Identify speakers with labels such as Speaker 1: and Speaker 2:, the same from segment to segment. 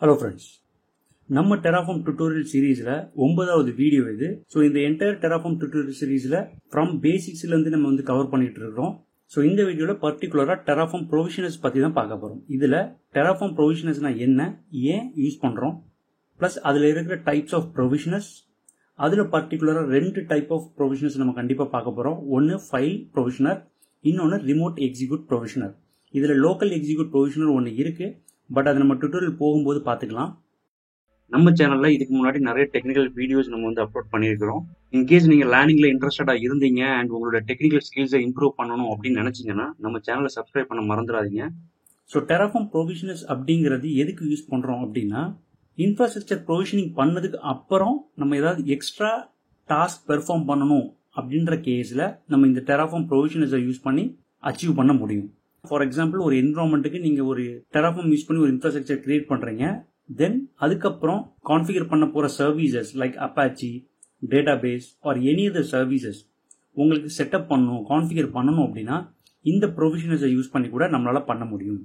Speaker 1: Hello friends. நம்ம Terraform tutorial seriesல 9வது video இது. So இந்த entire Terraform tutorial seriesல from basicsல இருந்து நம்ம வந்து கவர் பண்ணிட்டு இருக்கோம். So இந்த வீடியோல பர்టిక్యులரா Terraform provisioners பத்தி தான் பார்க்க போறோம். இதுல Terraform provisionersனா என்ன, ஏன் யூஸ் பண்றோம், plus அதுல இருக்கிற types of provisioners, அதுல பர்టిక్యులரா ரெண்டு டைப் ஆஃப் provisioners நம்ம கண்டிப்பா பார்க்க போறோம். ஒன்னு ஃபைல் provisioner, இன்னொன்னு remote execute provisioner. இதுல local execute provisioner ஒன்னு இருக்கு. பட் அது நம்ம டுட்டோரியல் போகும்போது பார்த்துக்கலாம். நம்ம சேனல்ல இதுக்கு முன்னாடி நிறைய டெக்னிக்கல் வீடியோஸ் நம்ம வந்து அப்லோட் பண்ணியிருக்கிறோம். இன்கேஸ் நீங்க லேர்னிங்ல இன்ட்ரெஸ்டடா இருந்தீங்க அண்ட் உங்களோட டெக்னிக்கல் ஸ்கில்ஸை இம்ப்ரூவ் பண்ணணும் அப்படின்னு நினைச்சீங்கன்னா நம்ம சேனலை சப்ஸ்கிரைப் பண்ண மறந்துடாதீங்க. ஸோ Terraform provisioners அப்படிங்கிறது எதுக்கு யூஸ் பண்றோம் அப்படின்னா, இன்ஃப்ராஸ்ட்ரக்சர் ப்ரொவிஷனிங் பண்ணதுக்கு அப்புறம் நம்ம ஏதாவது எக்ஸ்ட்ரா டாஸ்க் பெர்ஃபார்ம் பண்ணணும் அப்படின்ற கேஸ்ல நம்ம இந்த Terraform provisioners யூஸ் பண்ணி அச்சீவ் பண்ண முடியும். ஃபார் எக்ஸாம்பிள், ஒரு என்விரான்மெண்ட்டுக்கு நீங்க ஒரு Terraform யூஸ் பண்ணி ஒரு இன்ஃப்ராஸ்ட்ரக்சர் கிரியேட் பண்றீங்க. தென் அதுக்கப்புறம் கான்ஃபிகர் பண்ண போற services like Apache, database or any other services உங்களுக்கு செட்டப் பண்ணணும், கான்ஃபிகர் பண்ணணும் அப்படின்னா இந்த ப்ரொவிஷனர்ஸை யூஸ் பண்ணி கூட நம்மளால பண்ண முடியும்.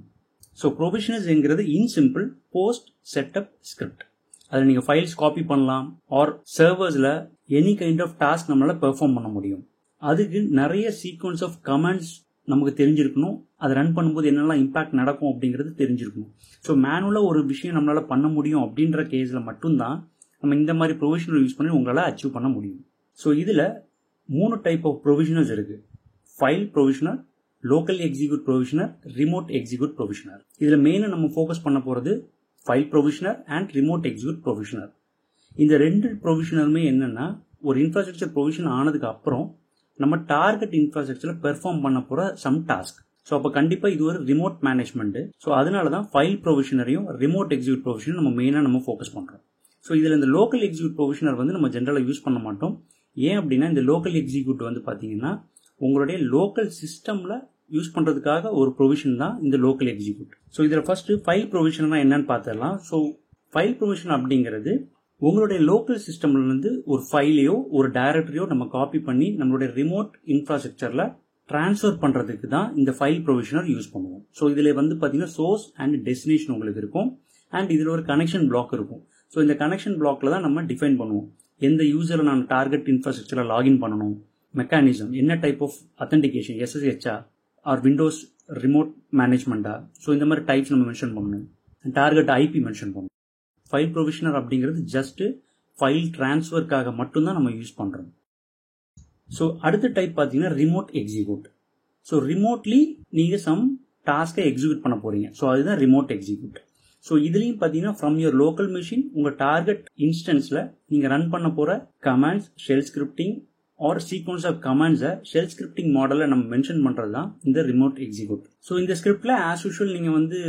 Speaker 1: ஸோ ப்ரொவிஷனர்ஸ்ங்கிறது in simple post setup script. அதில் நீங்கள் ஃபைல்ஸ் காப்பி பண்ணலாம் ஆர் சர்வர்ஸில் எனி கைண்ட் ஆஃப் டாஸ்க் நம்மளால பெர்ஃபார்ம் பண்ண முடியும். அதுக்கு நிறைய சீக்வன்ஸ் ஆஃப் கமாண்ட்ஸ் நமக்கு தெரிஞ்சிருக்கணும். அதை ரன் பண்ணும்போது என்னெல்லாம் இம்பாக்ட் நடக்கும் அப்படிங்கிறது தெரிஞ்சிருக்கணும். ஸோ மேனுவலாக ஒரு விஷயம் நம்மளால பண்ண முடியும் அப்படின்ற கேஸில் மட்டும்தான் நம்ம இந்த மாதிரி ப்ரொவிஷனர் யூஸ் பண்ணி உங்களால் அச்சீவ் பண்ண முடியும். ஸோ இதில் 3 டைப் ஆஃப் ப்ரொவிஷனர்ஸ் இருக்கு. File provisioner, local execute provisioner, remote execute provisioner. இதில் மெயினாக நம்ம ஃபோக்கஸ் பண்ண போகிறது file provisioner and remote execute provisioner. இந்த ரெண்டு ப்ரொவிஷனருமே என்னன்னா, ஒரு இன்ஃப்ராஸ்ட்ரக்சர் ப்ரொவிஷன் ஆனதுக்கு அப்புறம் நம்ம டார்கெட் இன்ஃப்ராஸ்ட்ரக்சர்ல பெர்ஃபார்ம் பண்ண போற சம் டாஸ்க். ஸோ அப்போ கண்டிப்பா இது ஒரு ரிமோட் மேனேஜ்மெண்ட். ஸோ அதனால தான் ஃபைல் ப்ரொவிஷனரையும் ரிமோட் எக்ஸிக்யூட் ப்ரொவிஷனும் நம்ம மெயினாக நம்ம ஃபோக்கஸ் பண்றோம். ஸோ இதுல இந்த லோக்கல் எக்ஸிக்யூட் ப்ரொவிஷனர் வந்து நம்ம ஜென்ரலாக யூஸ் பண்ண மாட்டோம். ஏன் அப்படின்னா, இந்த லோக்கல் எக்ஸிக்யூட் வந்து பாத்தீங்கன்னா உங்களுடைய லோக்கல் சிஸ்டம்ல யூஸ் பண்றதுக்காக ஒரு ப்ரொவிஷன் தான் இந்த லோக்கல் எக்ஸிக்யூட். ஸோ இதுல ஃபர்ஸ்ட் ஃபைல் ப்ரொவிஷனா என்னன்னு பார்த்துடலாம். ஸோ ஃபைல் ப்ரொவிஷன் அப்படிங்கிறது உங்களுடைய லோக்கல் சிஸ்டம்ல இருந்து ஒரு ஃபைலையோ ஒரு டைரக்டரியோ நம்ம காப்பி பண்ணி நம்மளுடைய ரிமோட் இன்ஃப்ராஸ்ட்ரக்சர்ல டிரான்ஸ்ஃபர் பண்றதுக்கு தான் இந்த ஃபைல் ப்ரொவிஷனர் யூஸ் பண்ணுவோம். ஸோ இதுல வந்து பாத்தீங்கன்னா சோர்ஸ் அண்ட் டெஸ்டினேஷன் உங்களுக்கு இருக்கும் அண்ட் இதுல ஒரு கனெக்ஷன் பிளாக் இருக்கும். ஸோ இந்த கனெக்ஷன் பிளாக்ல தான் நம்ம டிஃபைன் பண்ணுவோம் எந்த யூசரை நான் டார்கெட் இன்ஃப்ராஸ்ட்ரக்சர்ல லாகின் பண்ணணும், மெக்கானிசம் என்ன டைப் ஆஃப் அத்தன்டிகேஷன், SSHஆ ஆர் விண்டோஸ் ரிமோட் மேனேஜ்மெண்டா. ஸோ இந்த மாதிரி டைப்ஸ் நம்ம மென்ஷன் பண்ணணும். டார்கெட் IP மென்ஷன் பண்ணணும். ஃபைல் ப்ரொவிஷனர் அப்படிங்கிறது ஜஸ்ட் ஃபைல் டிரான்ஸ்ஃபர்க்காக மட்டும்தான் நம்ம யூஸ் பண்றோம். ஸோ அடுத்த டைப் பார்த்தீங்கன்னா ரிமோட் எக்ஸிக்யூட். ஸோ ரிமோட்லி நீங்க சம் டாஸ்கை எக்ஸிக்யூட் பண்ண போறீங்க. ஸோ அதுதான் ரிமோட் எக்ஸிக்யூட். ஸோ இதுலயும் பார்த்தீங்கன்னா ஃப்ரம் யுவர் லோக்கல் மிஷின் உங்க டார்கெட் இன்ஸ்டன்ஸ்ல நீங்க ரன் பண்ண போற commands, shell scripting or sequence of கமாண்ட்ஸை ஷெல் ஸ்கிரிப்டிங் மாடல்ல நம்ம மென்ஷன் பண்றது தான் இந்த ரிமோட் எக்ஸிக்யூட். ஸோ இந்த ஸ்கிரிப்ட்ல ஆஸ் யூஷுவல் நீங்க வந்து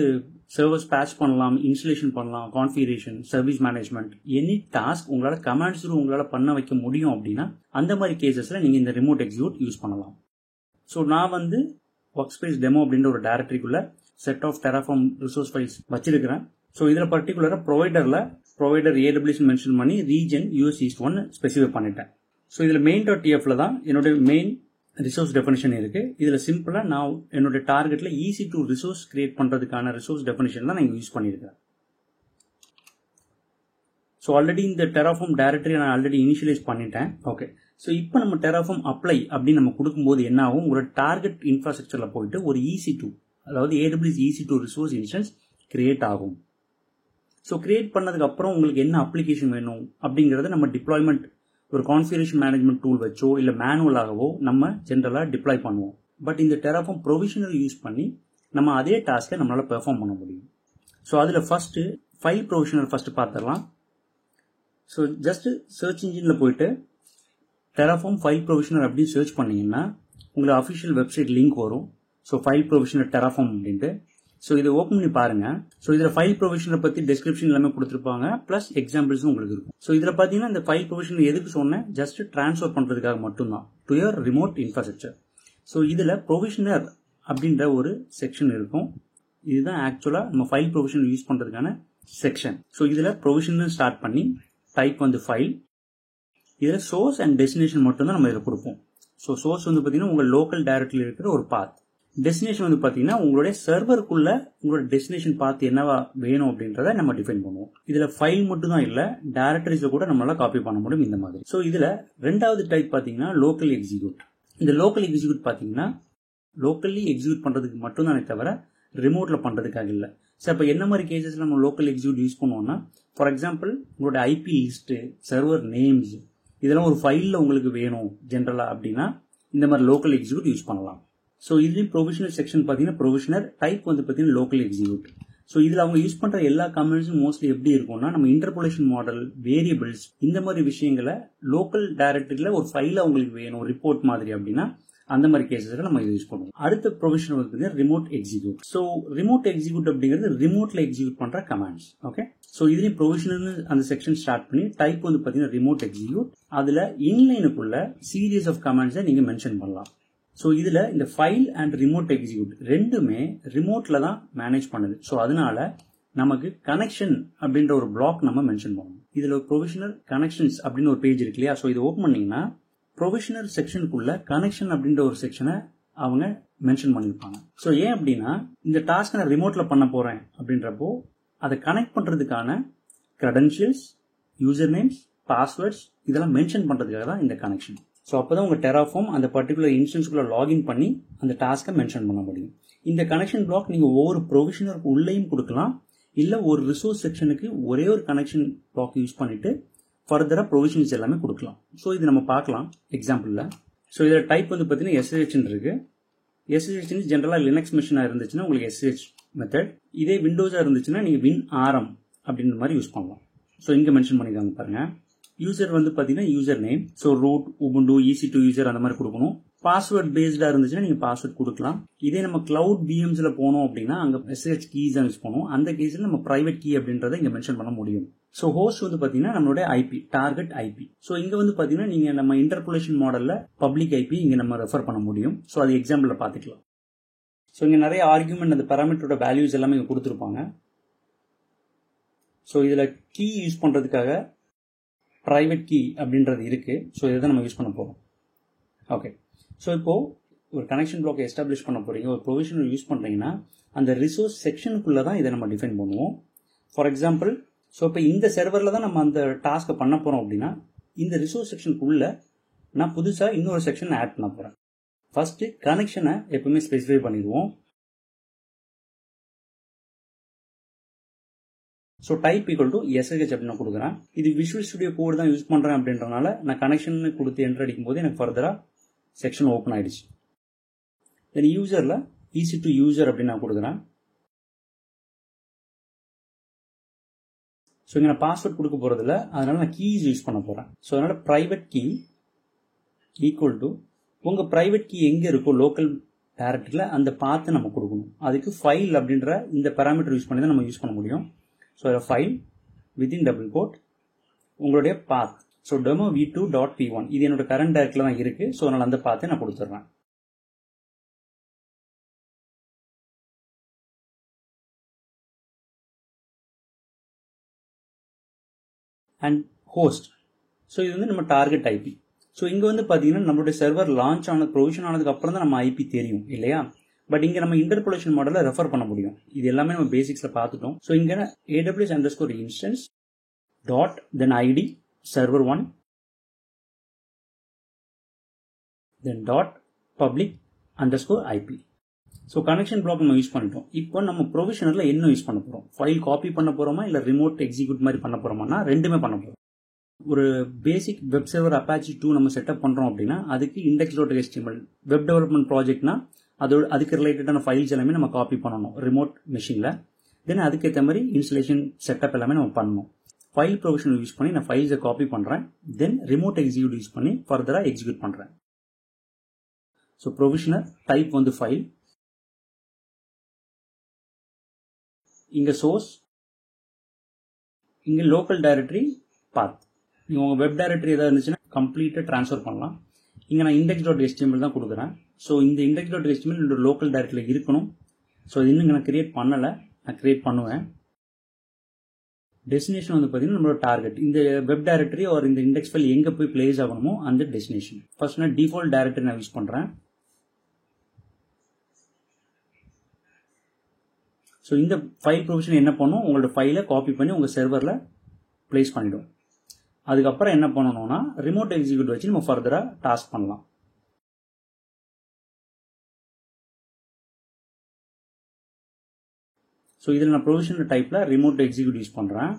Speaker 1: சர்வர்ஸ் பேட்ச் பண்ணலாம், இன்ஸ்டலேஷன் பண்ணலாம், configuration, service management, any task உங்களால கமாண்ட்ஸ் உங்களால பண்ண வைக்க முடியும் அப்படின்னா அந்த மாதிரி கேசஸ்ல நீங்க இந்த ரிமோட் எக்ஸிக்யூட் யூஸ் பண்ணலாம். ஸோ நான் வந்து ஒர்க் ஸ்பேஸ் டெமோ அப்படின்ற ஒரு டைரக்டரிக்குள்ள set of Terraform resource files வச்சிருக்கிறேன். ஸோ இதுல பர்டிகுலரா ப்ரொவைடர் AWS மென்ஷன் பண்ணி ரீஜன் US East 1 ஸ்பெசிஃபை பண்ணிட்டேன். ஸோ இதுல main.tfல தான் என்னோட மெயின் ரிசோர்ஸ் டெஃபினிஷன் இருக்கு. இதுல சிம்பிளா நான் என்னோட டார்கெட்ல EC2 ரிசோர்ஸ் கிரியேட் பண்றதுக்கான ரிசோர்ஸ் டெஃபினிஷன் தான் நான் யூஸ் பண்ணிருக்கேன். ஸோ ஆல்ரெடி இந்த Terraform டைரக்டரி நான் ஆல்ரெடி இனிஷியலைஸ் பண்ணிட்டேன். ஓகே, ஸோ இப்போ நம்ம Terraform அப்ளை அப்படின்னு நம்ம கொடுக்கும்போது என்ன ஆகும், உங்களோட டார்கெட் இன்ஃப்ராஸ்ட்ரக்சர்ல போயிட்டு ஒரு EC2, அதாவது AWS EC2 resource instance create ஆகும். ஸோ கிரியேட் பண்ணதுக்கு அப்புறம் உங்களுக்கு என்ன அப்ளிகேஷன் வேணும் அப்படிங்கறத நம்ம டிப்ளாய்மெண்ட் ஒரு கான்ஃபிகரேஷன் மேனேஜ்மெண்ட் டூல் வச்சோ இல்ல மேனுவலாகவோ நம்ம ஜென்ரலா டிப்ளாய் பண்ணுவோம். பட் இந்த Terraform ப்ரொவிஷனர் யூஸ் பண்ணி நம்ம அதே டாஸ்கை நம்மளால பெர்ஃபார்ம் பண்ண முடியும். ஸோ அதுல ஃபர்ஸ்ட் ஃபைல் ப்ரொவிஷனர் ஃபர்ஸ்ட் பார்த்துடலாம். ஸோ ஜஸ்ட் சர்ச் இன்ஜின்ல போயிட்டு Terraform ஃபைல் ப்ரொவிஷனர் அப்படின்னு சர்ச் பண்ணீங்கன்னா உங்களுக்கு அஃபிஷியல் வெப்சைட் லிங்க் வரும். ஸோ ஃபைல் ப்ரொவிஷனர் Terraform அப்படின்ட்டு. ஸோ இதை ஓப்பன் பண்ணி பாருங்க. ஸோ இதுல ஃபைல் ப்ரொவிஷனை பத்தி டிஸ்கிரிப்ஷன் எல்லாமே கொடுத்துருப்பாங்க, பிளஸ் எக்ஸாம்பிள்ஸும் உங்களுக்கு இருக்கும். ஸோ இதுல பாத்தீங்கன்னா இந்த ஃபைல் ப்ரொவிஷனர் எதுக்கு சொன்னேன், ஜஸ்ட் டிரான்ஸ்ஃபர் பண்றதுக்காக மட்டும்தான் to your remote infrastructure. So இதுல ப்ரொவிஷனர் அப்படின்ற ஒரு செக்ஷன் இருக்கும். இதுதான் ஆக்சுவலா நம்ம ஃபைல் ப்ரொவிஷனர் யூஸ் பண்றதுக்கான செக்ஷன். ஸோ இதுல ப்ரொவிஷனர் ஸ்டார்ட் பண்ணி டைப் வந்து ஃபைல், இதுல சோர்ஸ் அண்ட் டெஸ்டினேஷன் மட்டும் தான் நம்ம இதில் கொடுப்போம். ஸோ சோர்ஸ் வந்து பாத்தீங்கன்னா உங்க லோக்கல் டைரக்டரியில் இருக்கிற ஒரு பாத், டெஸ்டினேஷன் வந்து பார்த்தீங்கன்னா உங்களுடைய சர்வருக்குள்ள உங்களோட டெஸ்டினேஷன் பார்த்து என்னவா வேணும் அப்படின்றத நம்ம டிஃபைன் பண்ணுவோம். இதுல ஃபைல் மட்டும் தான் இல்லை, டைரக்டரிஸ்ல கூட நம்மளால காப்பி பண்ண முடியும் இந்த மாதிரி. ஸோ இதுல ரெண்டாவது டைப் பார்த்தீங்கன்னா லோக்கல் எக்ஸிக்யூட். இந்த லோக்கல் எக்ஸிக்யூட் பார்த்தீங்கன்னா லோக்கல்லி எக்ஸிக்யூட் பண்றதுக்கு மட்டும் தானே தவிர ரிமோட்ல பண்றதுக்காக இல்லை. ஸோ அப்போ என்ன மாதிரி கேசஸ்ல நம்ம லோக்கல் எக்ஸிக்யூட் யூஸ் பண்ணுவோம்னா, ஃபார் எக்ஸாம்பிள் உங்களோட ஐபி லிஸ்ட், சர்வர் நேம்ஸ் இதெல்லாம் ஒரு ஃபைலில் உங்களுக்கு வேணும் ஜென்ரலா அப்படின்னா இந்த மாதிரி லோக்கல் எக்ஸிக்யூட் யூஸ் பண்ணலாம். ஸோ இதுலேயும் ப்ரொவிஷனர் செக்ஷன் பார்த்தீங்கன்னா ப்ரொவிஷனர் டைப் வந்து பார்த்தீங்கன்னா லோக்கல் எக்ஸிக்யூட். ஸோ இதில் அவங்க யூஸ் பண்ணுற எல்லா கமெண்ட்ஸும் மோஸ்ட்லி எப்படி இருக்கும்னா, நம்ம இன்டர்போலேஷன் மாடல், வேரியபிள்ஸ் இந்த மாதிரி விஷயங்களை லோக்கல் டைரக்டரியில் ஒரு ஃபைலில் உங்களுக்கு வேணும் ரிப்போர்ட் மாதிரி அப்படின்னா அந்த மாதிரி கேசஸ்ல நம்ம யூஸ் பண்ணுவோம். அடுத்த ப்ரொவிஷன் வந்து remote execute. So remote execute அப்படிங்கிறது ரிமோட்ல எக்ஸிக்யூட் பண்ற கமாண்ட்ஸ். ஓகே, ஸோ இதுலயும் ப்ரொவிஷன் அந்த செக்ஷன் ஸ்டார்ட் பண்ணி டைப் வந்து பாத்தீங்கன்னா ரிமோட் எக்ஸிக்யூட். அதுல இன்லைனுக்குள்ள சீரியஸ் ஆஃப் கமாண்ட்ஸை நீங்க மென்ஷன் பண்ணலாம். ஸோ இதுல இந்த ஃபைல் அண்ட் ரிமோட் எக்ஸிக்யூட் ரெண்டுமே ரிமோட்ல தான் மேனேஜ் பண்ணுது. ஸோ அதனால நமக்கு கனெக்ஷன் அப்படின்ற ஒரு பிளாக் நம்ம மென்ஷன் பண்ணணும். இதுல ஒரு ப்ரொவிஷனர் கனெக்ஷன்ஸ் அப்படின்னு ஒரு பேஜ் இருக்கு இல்லையா? ஸோ இதை ஓப்பன் பண்ணீங்கன்னா ப்ரொவிஷனர் செக்ஷனுக்குள்ள கனெக்ஷன் அப்படின்ற ஒரு செக்ஷனை அவங்க மென்ஷன் பண்ணியிருப்பாங்க. ஸோ ஏன் அப்படின்னா இந்த டாஸ்க் நான் ரிமோட்ல பண்ண போறேன் அப்படின்றப்போ அதை கனெக்ட் பண்றதுக்கான கிரெடென்ஷியல்ஸ், யூசர் நேம்ஸ், பாஸ்வேர்ட்ஸ் இதெல்லாம் மென்ஷன் பண்றதுக்காக தான் இந்த கனெக்ஷன். ஸோ அப்போதான் உங்க டெராஃபார்ம் அந்த பர்டிகுலர் இன்ஸ்டன்ஸ்குள்ள லாகின் பண்ணி அந்த டாஸ்க்கை மென்ஷன் பண்ண முடியும். இந்த கனெக்ஷன் பிளாக் நீங்க ஒவ்வொரு ப்ரொவிஷனருக்கு உள்ளேயும் கொடுக்கலாம், இல்ல ஒரு ரிசோர்ஸ் செக்ஷனுக்கு ஒரே ஒரு கனெக்ஷன் பிளாக் யூஸ் பண்ணிட்டு ஃபர்தரா ப்ரொவிஷன்ஸ் எல்லாமே கொடுக்கலாம். ஸோ இது நம்ம பார்க்கலாம் எக்ஸாம்பிள்ல. ஸோ இதில் டைப் வந்து பார்த்தீங்கன்னா எஸ்ஹெச்னு இருக்கு. எஸ்ஹெச் ஜென்ரலாக லினக்ஸ் மிஷினாக இருந்துச்சுன்னா உங்களுக்கு எஸ்ஹெச் மெத்தட், இதே விண்டோஸாக இருந்துச்சுன்னா நீங்கள் வின் ஆர்எம் அப்படின்ற மாதிரி யூஸ் பண்ணலாம். ஸோ இங்கே மென்ஷன் பண்ணிருக்காங்க பாருங்க. யூசர் வந்து பார்த்தீங்கன்னா user name, so root, Ubuntu, EC2 user அந்த மாதிரி கொடுக்கணும். பாஸ்வேர்ட் பேஸ்டா இருந்துச்சுன்னா நீங்க பாஸ்வேர்ட் கொடுக்கலாம். இதே நம்ம கிளவுட் VMsல போனோம் அப்படின்னா அங்க SSH கீஸ் தான் யூஸ் பண்ணுவோம். அந்த கேஸ்ல நம்ம பிரைவேட் கீ அப்படின்றத இங்க மென்ஷன் பண்ண முடியும். ஸோ ஹோஸ்ட் வந்து பாத்தீங்கன்னா நம்மளுடைய ஐபி, டார்கெட் ஐபி. ஸோ இங்க வந்து பாத்தீங்கன்னா நீங்க நம்ம இன்டர்போலேஷன் மாடல்ல பப்ளிக் ஐபி இங்க நம்ம ரெஃபர் பண்ண முடியும். ஸோ அது எக்ஸாம்பிள்ல பாத்துக்கலாம். ஸோ இங்க நிறைய ஆர்குமெண்ட் அந்த பாராமீட்டரோட வேல்யூஸ் எல்லாமே இங்க கொடுத்துருப்பாங்க. ஸோ இதுல கீ யூஸ் பண்றதுக்காக பிரைவேட் கீ அப்படின்றது இருக்கு. ஸோ இதை தான் நம்ம யூஸ் பண்ண போறோம். ஓகே, ஸோ இப்போ ஒரு கனெக்ஷன் பிளாக் எஸ்டாப்ளிஷ் பண்ண போறீங்க, ஒரு ப்ரொவிஷனல் யூஸ் பண்றீங்கன்னா அந்த ரிசோர்ஸ் செக்ஷனுக்குள்ள தான் இதை நம்ம டிஃபைன் பண்ணுவோம். ஃபார் எக்ஸாம்பிள், ஸோ இப்போ இந்த சர்வரில் தான் நம்ம அந்த டாஸ்க்கை பண்ண போறோம் அப்படின்னா இந்த ரிசோர்ஸ் செக்ஷனுக்குள்ள நான் புதுசாக இன்னொரு செக்ஷன் ஆட் பண்ண போறேன். ஃபர்ஸ்ட் கனெக்ஷனை எப்பவுமே ஸ்பெசிஃபை பண்ணிடுவோம். So type equal to SSH அப்படின்னு கொடுக்குறேன். இது விஷுவல் ஸ்டுடியோ கோட் தான் யூஸ் பண்றேன் அப்படின்றனால நான் கனெக்ஷன் கொடுத்து என்டர் அடிக்கும் போது எனக்கு ஃபர்தரா செக்ஷன் ஓப்பன் ஆயிடுச்சு. தென் யூசர்ல EC2 யூசர் அப்படின்னு நான் கொடுக்குறேன். ஸோ இங்க நான் பாஸ்வேர்ட் கொடுக்க போறது இல்லை, அதனால நான் கீஸ் யூஸ் பண்ண போறேன். ஸோ அதனால பிரைவேட் கீ ஈக்குவல் டு உங்க பிரைவேட் கீ எங்க இருக்கோ லோக்கல் டைரக்டரியில அந்த பார்த்து நம்ம கொடுக்கணும். அதுக்கு ஃபைல் அப்படின்ற இந்த பாராமீட்டர் யூஸ் பண்ணி தான் நம்ம யூஸ் பண்ண முடியும். So file within double quote உங்களுடைய பாத். ஸோ டெமோ v2.p1 இது என்னோட கரண்ட் டைரக்டரியில் தான் இருக்கு. ஸோ அதனால அந்த பாத்தை நான் கொடுத்துட்றேன். அண்ட் ஹோஸ்ட், ஸோ இது வந்து நம்ம டார்கெட் ஐபி. ஸோ இங்க வந்து பாத்தீங்கன்னா நம்மளுடைய சர்வர் லான்ச் ஆன ப்ரொவிஷன் ஆனதுக்கு அப்புறம் தான் நம்ம ஐபி தெரியும் இல்லையா? பட் இங்க நம்ம இன்டர்போலேஷன் மாடலை ரெஃபர் பண்ண முடியும். இது எல்லாமே நம்ம பேசிக்ஸ்ல பார்த்துட்டோம். ஸோ இங்க AWS_instance dot then ID server 1 then dot public underscore IP. So connection block நம்ம யூஸ் பண்ணிட்டோம். இப்போ நம்ம ப்ரொவிஷனர்ல என்ன யூஸ் பண்ண போறோம்? ஃபைல் காப்பி பண்ண போறோமா இல்ல ரிமோட் எக்ஸிக்யூட் மாதிரி பண்ண போறோமா? ரெண்டுமே பண்ண போறோம். ஒரு பேசிக் வெப் சர்வர் Apache 2 நம்ம செட்டப் பண்றோம் அப்படின்னா அதுக்கு index.html வெப் டெவலப்மெண்ட் ப்ராஜெக்ட்னா அதுக்கு ரிலேட்டடான ஃபைல்ஸ் எல்லாமே நம்ம காப்பி பண்ணணும் ரிமோட் மெஷின்ல. தென் அதுக்கேற்ற மாதிரி இன்ஸ்டலேஷன் செட்டப் எல்லாமே நம்ம பண்ணணும். ஃபைல் ப்ரொவிஷனல் யூஸ் பண்ணி நான் ஃபைல்ஸை காப்பி பண்றேன். தென் ரிமோட் எக்ஸிக்யூட் யூஸ் பண்ணி ஃபர்தரா எக்ஸிக்யூட் பண்றேன். ஸோ ப்ரொவிஷனர் டைப் வந்து ஃபைல், இங்க சோர்ஸ், இங்க லோக்கல் டைரக்டரி பாத். நீங்க உங்க வெப் டைரக்டரி ஏதாவது இருந்துச்சுன்னா கம்ப்ளீட்டா டிரான்ஸ்ஃபர் பண்ணலாம். இங்க நான் index.html தான் கொடுக்குறேன். ஸோ இந்த index.html என்னோட லோக்கல் டைரக்டரியில் இருக்கணும். ஸோ இது இன்னும் நான் கிரியேட் பண்ணல, நான் கிரியேட் பண்ணுவேன். டெஸ்டினேஷன் வந்து பார்த்தீங்கன்னா நம்மளோட டார்கெட் இந்த வெப் டைரக்டரி ஒரு இந்த இண்டெக்ஸ் ஃபைல் எங்க போய் பிளேஸ் ஆகணுமோ அந்த டெஸ்டினேஷன். ஃபர்ஸ்ட் நான் டிஃபால்ட் டைரக்டரி நான் யூஸ் பண்றேன். ஸோ இந்த ஃபைல் ப்ரொவிஷன் என்ன பண்ணும், உங்களோட ஃபைலை காப்பி பண்ணி உங்கள் சர்வரில் ப்ளேஸ் பண்ணிடும். அதுக்கப்புறம் என்ன பண்ணணும்னா ரிமோட் எக்ஸிக்யூட் வச்சு நம்ம ஃபர்தராக டாஸ்க் பண்ணலாம். ஸோ இதில் நான் ப்ரொவிஷனல் டைப்பில் ரிமோட் எக்ஸிக்யூட் யூஸ் பண்ணுறேன்.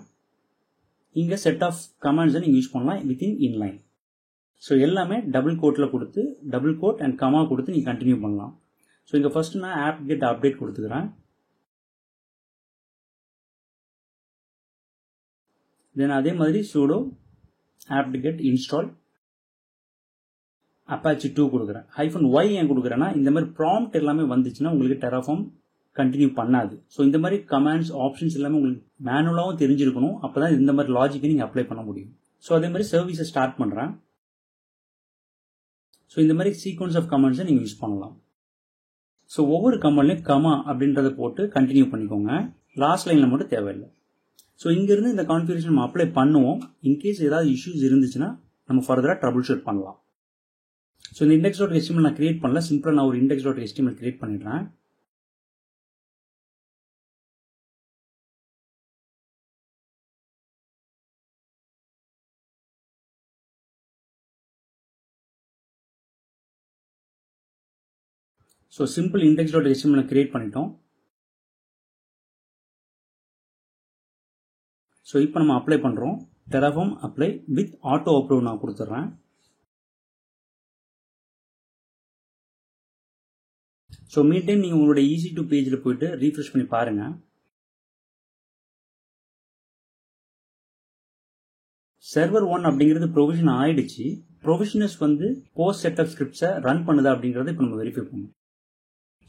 Speaker 1: இங்கே செட் ஆஃப் கமாண்ட்ஸை நீங்கள் யூஸ் பண்ணலாம் வித்தின் இன்லைன். ஸோ எல்லாமே டபுள் கோட்டில் கொடுத்து டபுள் கோட் அண்ட் கமா கொடுத்து நீங்கள் கண்டினியூ பண்ணலாம். ஸோ இங்கே ஃபர்ஸ்ட் நான் ஆப் கெட் அப்டேட் கொடுத்துக்கிறேன். தென் அதே மாதிரி sudo apt get install apache 2 கொடுக்குறேன். -y ஏன் கொடுக்குறேன்னா இந்த மாதிரி ப்ராம்ப்ட் எல்லாமே வந்துச்சுன்னா உங்களுக்கு டெராஃபார்ம் கண்டினியூ பண்ணாது. ஸோ இந்த மாதிரி கமாண்ட்ஸ் ஆப்ஷன்ஸ் எல்லாமே உங்களுக்கு மேனுவலாகவும் தெரிஞ்சிருக்கணும். அப்போ தான் இந்த மாதிரி லாஜிக்கை நீங்கள் அப்ளை பண்ண முடியும். ஸோ அதே மாதிரி சர்வீஸை ஸ்டார்ட் பண்ணுறேன். ஸோ இந்த மாதிரி சீக்வன்ஸ் ஆஃப் கமாண்ட்ஸை நீங்கள் யூஸ் பண்ணலாம். ஸோ ஒவ்வொரு கமாண்ட்லையும் கமா அப்படின்றத போட்டு கண்டினியூ பண்ணிக்கோங்க. லாஸ்ட் லைனில் மட்டும் தேவையில்லை. ஸோ இங்கிருந்து இந்த கான்ஃபிகரேஷன் நம்ம அப்ளை பண்ணுவோம். இன்கேஸ் ஏதாவது இஷ்யூஸ் இருந்துச்சுன்னா நம்ம ஃபர்தராக ட்ரபிள் ஷூட் பண்ணலாம். ஸோ இந்த index.html நான் கிரியேட் பண்ணல, சிம்பிளாக நான் ஒரு index.html கிரியேட் பண்ணிடுறேன். ஸோ சிம்பிள் index.html கிரியேட் பண்ணிட்டோம். ஸோ இப்போ நம்ம அப்ளை பண்ணுறோம். Terraform apply with auto approve நான் கொடுத்துட்றேன். ஸோ மீன் டைம் நீங்கள் உங்களோட EC2 பேஜில் போயிட்டு ரீஃப்ரெஷ் பண்ணி பாருங்கள். சர்வர் 1 அப்படிங்கிறது ப்ரொவிஷன் ஆயிடுச்சு. ப்ரொவிஷனர்ஸ் வந்து போஸ்ட் செட் ஆஃப் ஸ்கிரிப்ட்ஸை ரன் பண்ணுதா அப்படிங்கிறத இப்போ நம்ம வெரிஃபை பண்ணுவோம்.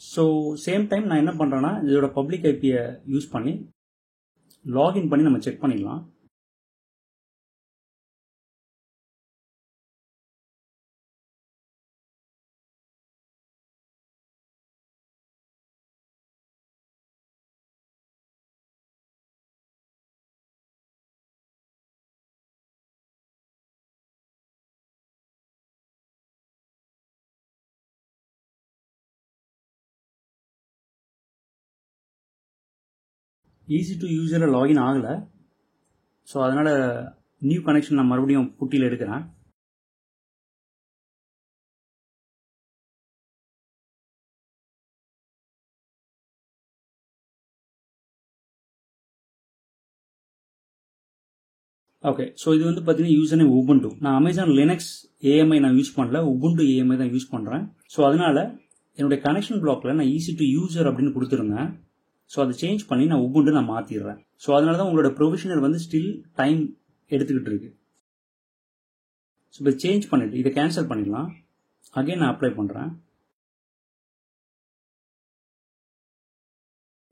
Speaker 1: ஸோ சேம் டைம் நான் என்ன பண்ணுறேன்னா இதோட பப்ளிக் ஐபியை யூஸ் பண்ணி லாகின் பண்ணி நம்ம செக் பண்ணிடலாம். EC2 யூசரில் லாகின் ஆகலை. ஸோ அதனால் நியூ கனெக்ஷன் நான் மறுபடியும் புட்டியில் எடுக்கிறேன். ஓகே, ஸோ இது வந்து பார்த்தீங்கன்னா யூசர் நேம் உபுண்டு. நான் அமேசான் லினக்ஸ் AMI நான் யூஸ் பண்ணல, உபுண்டு AMI தான் யூஸ் பண்ணுறேன். ஸோ அதனால் என்னுடைய கனெக்ஷன் பிளாக்ல நான் EC2 யூசர் அப்படின்னு கொடுத்துருந்தேன். ஸோ அதை சேஞ்ச் பண்ணி நான் உபுண்டு நான் மாற்றிடுறேன். ஸோ அதனால தான் உங்களோட ப்ரொவிஷனர் வந்து ஸ்டில் டைம் எடுத்துக்கிட்டு இருக்கு. ஸோ இப்போ சேஞ்ச் பண்ணிட்டு இதை கேன்சல் பண்ணிடலாம். அகைன் நான் அப்ளை பண்ணுறேன்.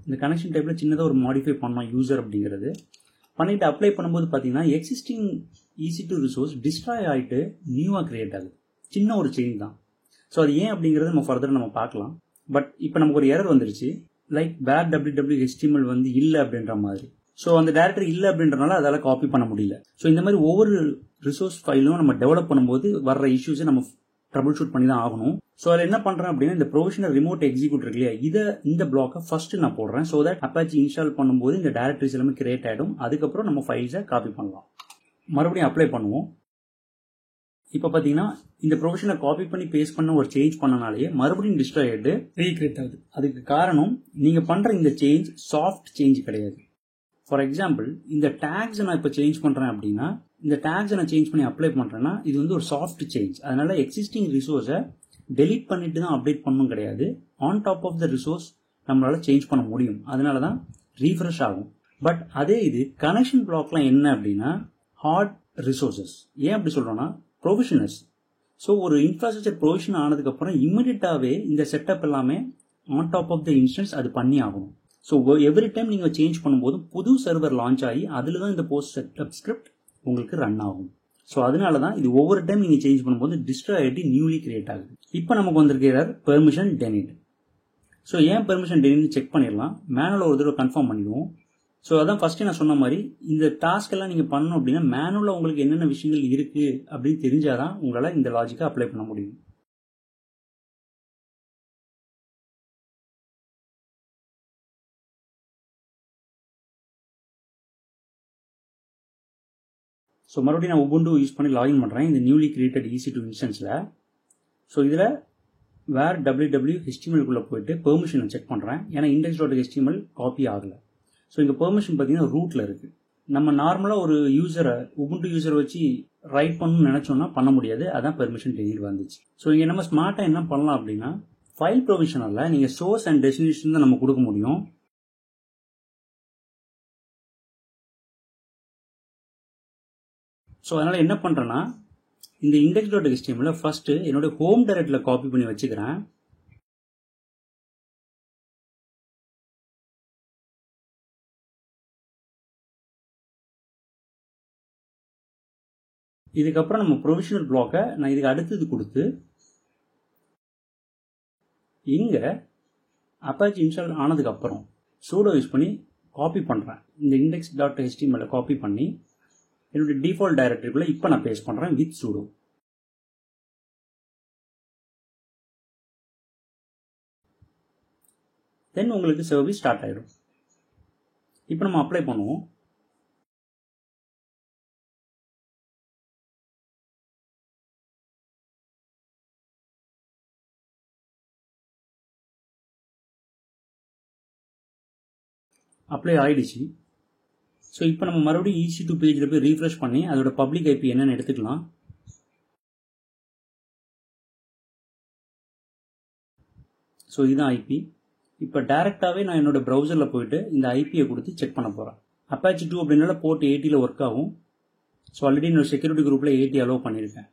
Speaker 1: இந்த கனெக்ஷன் டைப்பில் சின்னதாக ஒரு மாடிஃபை பண்ணலாம் யூசர் அப்படிங்கிறது பண்ணிட்டு அப்ளை பண்ணும்போது பார்த்தீங்கன்னா எக்ஸிஸ்டிங் EC2 ரிசோர்ஸ் டிஸ்ட்ராய் ஆகிட்டு நியூவாக கிரியேட் ஆகுது. சின்ன ஒரு சேஞ்ச் தான். ஸோ அது ஏன் அப்படிங்கிறத நம்ம ஃபர்தர் நம்ம பார்க்கலாம். பட் இப்போ நமக்கு ஒரு எரர் வந்துருச்சு. லைக் வேர் www.html வந்து இல்லை அப்படின்ற மாதிரி. ஸோ அந்த டேரக்டரி இல்லை அப்படின்றனால அதால் காப்பி பண்ண முடியல. ஸோ இந்த மாதிரி ஒவ்வொரு ரிசோர்ஸ் ஃபைலும் நம்ம டெவலப் பண்ணும்போது வர்ற இஷ்யூஸை நம்ம ட்ரபிள் ஷூட் பண்ணி தான் ஆகணும். ஸோ அதில் என்ன பண்ணுறேன் அப்படின்னா இந்த ப்ரொவிஷனல் ரிமோட் எக்ஸிக்யூட் இருக்கு இல்லையா, இந்த பிளாக்கை ஃபர்ஸ்ட் நான் போடுறேன். ஸோ தட் அப்பாச்சி இன்ஸ்டால் பண்ணும்போது இந்த டேரக்டரிஸ் எல்லாமே கிரியேட் ஆகிடும். அதுக்கப்புறம் நம்ம ஃபைல்ஸை காப்பி பண்ணலாம். மறுபடியும் அப்ளை பண்ணுவோம். இப்போ பார்த்தீங்கன்னா இந்த ப்ரொவிஷனை காப்பி பண்ணி பேஸ்ட் பண்ண ஒரு சேஞ்ச் பண்ணனாலேயே மறுபடியும் டிஸ்ட்ராய் ஆகிட்டு ரீக்ரியேட் ஆகுது. அதுக்கு காரணம் நீங்கள் பண்ணுற இந்த சேஞ்ச் சாஃப்ட் சேஞ்ச் கிடையாது. ஃபார் எக்ஸாம்பிள் இந்த டேக்ஸை நான் இப்போ சேஞ்ச் பண்ணுறேன் அப்படின்னா இந்த டேக்ஸை நான் சேஞ்ச் பண்ணி அப்ளை பண்ணுறேன்னா இது வந்து ஒரு சாஃப்ட் சேஞ்ச். அதனால எக்ஸிஸ்டிங் ரிசோர்ஸை டெலீட் பண்ணிட்டு தான் அப்டேட் பண்ணணும் கிடையாது. On top of the resource நம்மளால சேஞ்ச் பண்ண முடியும். அதனால தான் ரீஃப்ரெஷ் ஆகும். பட் அதே இது கனெக்ஷன் பிளாக்லாம் என்ன அப்படின்னா ஹார்ட் ரிசோர்ஸஸ். ஏன் அப்படி சொல்கிறோன்னா ப்ரொவிஷனர்ஸ். ஸோ ஒரு இன்ஃப்ராஸ்ட்ரக்சர் ப்ரொவிஷன் ஆனதுக்கப்புறம் இமிடியட்டாகவே இந்த செட்டப் எல்லாமே on top of the instance அது பண்ணி ஆகணும். ஸோ எவ்ரி டைம் நீங்கள் சேஞ்ச் பண்ணும்போது புது சர்வர் லான்ச் ஆகி அதில் தான் இந்த போஸ்ட் செட்டப் ஸ்கிரிப்ட் உங்களுக்கு ரன் ஆகும். ஸோ அதனால தான் இது ஒவ்வொரு டைம் நீங்கள் சேஞ்ச் பண்ணும்போது டிஸ்ட்ராய் ஆகிட்டு நியூலி கிரியேட் ஆகுது. இப்போ நமக்கு வந்திருக்கிற பெர்மிஷன் டெனிட். ஸோ ஏன் பெர்மிஷன் டெனிட்னு செக் பண்ணிடலாம். மேனுவல் ஒரு தடவை கன்ஃபார்ம் பண்ணிடுவோம். ஸோ அதான் ஃபர்ஸ்ட் நான் சொன்ன மாதிரி இந்த டாஸ்க் எல்லாம் நீங்கள் பண்ணணும் அப்படின்னா மேனுவலாக உங்களுக்கு என்னென்ன விஷயங்கள் இருக்குது அப்படின்னு தெரிஞ்சாதான் உங்களால் இந்த லாஜிக்கை அப்ளை பண்ண முடியும். ஸோ மறுபடியும் நான் Ubuntu யூஸ் பண்ணி லாகின் பண்ணுறேன் இந்த நியூலி கிரியேட்டட் EC2 இன்ஸ்டன்ஸில். ஸோ இதில் வேர் www.html போயிட்டு பெர்மிஷனை செக் பண்ணுறேன். ஏன்னா index.html காப்பி ஆகலை. ஸோ இங்கே பெர்மிஷன் பார்த்தீங்கன்னா ரூட்டில் இருக்குது. நம்ம நார்மலாக ஒரு யூசரை Ubuntu யூசரை வச்சு ரைட் பண்ணணும்னு நினச்சோன்னா பண்ண முடியாது. அதான் பெர்மிஷன் டெலிட் வந்துச்சு. ஸோ இங்கே நம்ம ஸ்மார்ட்டாக என்ன பண்ணலாம் அப்படின்னா ஃபைல் ப்ரொவிஷனில் நீங்கள் சோர்ஸ் அண்ட் டெஸ்டினேஷன் தான் நம்ம கொடுக்க முடியும். ஸோ அதனால் என்ன பண்ணுறேன்னா இந்த index.html ஃபஸ்ட்டு என்னோட ஹோம் டைரக்டரியில் காப்பி பண்ணி வச்சுக்கிறேன். இதுக்கப்புறம் நம்ம ப்ரொவிஷனல் பிளாக்கை நான் இதுக்கு அடுத்தது கொடுத்து இங்கே அப்பாச்சி இன்ஸ்டால் ஆனதுக்கப்புறம் சூடோ யூஸ் பண்ணி காப்பி பண்ணுறேன். இந்த index.html காப்பி பண்ணி என்னுடைய டிஃபால்ட் டைரக்டரிக்குள்ளே இப்போ நான் பேஸ்ட் பண்ணுறேன் வித் சூடோ. தென் உங்களுக்கு சர்வீஸ் ஸ்டார்ட் ஆகிடும். இப்போ நம்ம அப்ளை பண்ணுவோம். அப்ளை ஆயிடுச்சு. ஸோ இப்போ நம்ம மறுபடியும் EC2 பேஜில் போய் ரீஃப்ரெஷ் பண்ணி அதோட பப்ளிக் ஐபி என்னன்னு எடுத்துக்கலாம். ஸோ இதுதான் ஐபி. இப்போ டேரெக்டாகவே நான் என்னோட ப்ரௌசரில் போயிட்டு இந்த ஐபியை கொடுத்து செக் பண்ண போகிறேன். அப்பாச்சி 2 அப்படின்னால போர்ட் 80 ஒர்க் ஆகும். ஸோ ஆல்ரெடி என்னோட செக்யூரிட்டி குரூப்பில் 80 அலோவ் பண்ணியிருக்கேன்.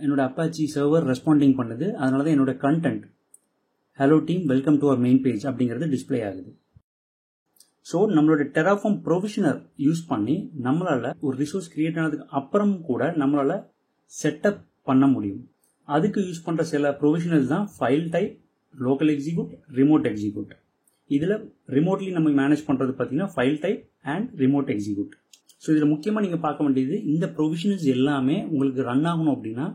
Speaker 1: என்னோட அப்பாச்சி சர்வர் ரெஸ்பாண்டிங் பண்ணுது. அதனால தான் என்னோட content hello team welcome to our main page அப்படிங்கிறது டிஸ்பிளே ஆகுது. ஸோ நம்மளோட டெராஃபார்ம் ப்ரொவிஷனர் யூஸ் பண்ணி நம்மளால் ஒரு ரிசோர்ஸ் கிரியேட் ஆனதுக்கு அப்புறம் கூட நம்மளால் செட்டப் பண்ண முடியும். அதுக்கு யூஸ் பண்ணுற சில ப்ரொவிஷனர்ஸ் தான் file type, local execute, remote execute. இதில் ரிமோட்லி நம்ம மேனேஜ் பண்ணுறது பார்த்தீங்கன்னா file type and remote execute. So இதில் முக்கியமாக நீங்கள் பார்க்க வேண்டியது இந்த ப்ரொவிஷனர்ஸ் எல்லாமே உங்களுக்கு ரன் ஆகணும் அப்படின்னா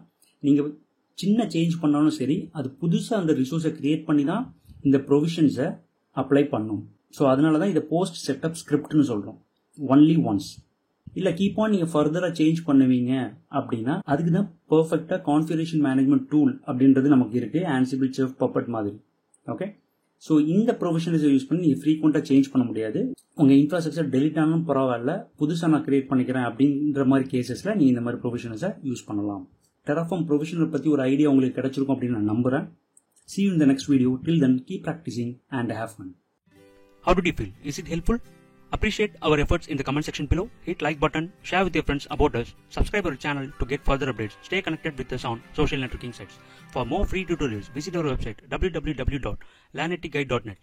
Speaker 1: நீங்கள் சின்ன சேஞ்ச் பண்ணாலும் சரி அது புதுசாக அந்த ரிசோர்ஸை கிரியேட் பண்ணி தான் இந்த ப்ரொவிஷன்ஸை அப்ளை பண்ணும். ஸோ அதனால தான் இதை போஸ்ட் செட்டப் ஸ்கிரிப்ட்னு சொல்கிறோம். Only once. இல்லை கீப் ஆன் நீங்கள் ஃபர்தராக சேஞ்ச் பண்ணுவீங்க அப்படின்னா அதுக்கு தான் பர்ஃபெக்டாக கான்ஃபிகரேஷன் மேனேஜ்மெண்ட் டூல் அப்படின்றது நமக்கு இருக்குது, ஆன்சிபிள், செஃப், பப்பட் மாதிரி. ஓகே. ஸோ இந்த ப்ரொவிஷனஸை யூஸ் பண்ணி நீங்கள் ஃப்ரீக்வெண்ட்டாக சேஞ்ச் பண்ண முடியாது. உங்கள் இன்ஃப்ராஸ்ட்ரக்சர் டெலிட் ஆனாலும் பரவாயில்ல, புதுசாக நான் கிரியேட் பண்ணிக்கிறேன் அப்படின்ற மாதிரி கேசஸில் நீங்கள் இந்த மாதிரி ப்ரொவிஷனஸை யூஸ் பண்ணலாம். டெராஃபார்ம் ப்ரொவிஷனல் பற்றி ஒரு ஐடியா உங்களுக்கு கிடைச்சிருக்கும் அப்படின்னு நான் நம்புகிறேன். See you in the next video. Till then, keep practicing and have fun.
Speaker 2: How did you feel? Is it helpful? Appreciate our efforts in the comment section below. Hit like button, share with your friends about us, subscribe our channel to get further updates. Stay connected with us on social networking sites. For more free tutorials, visit our website www.lanetiguide.net.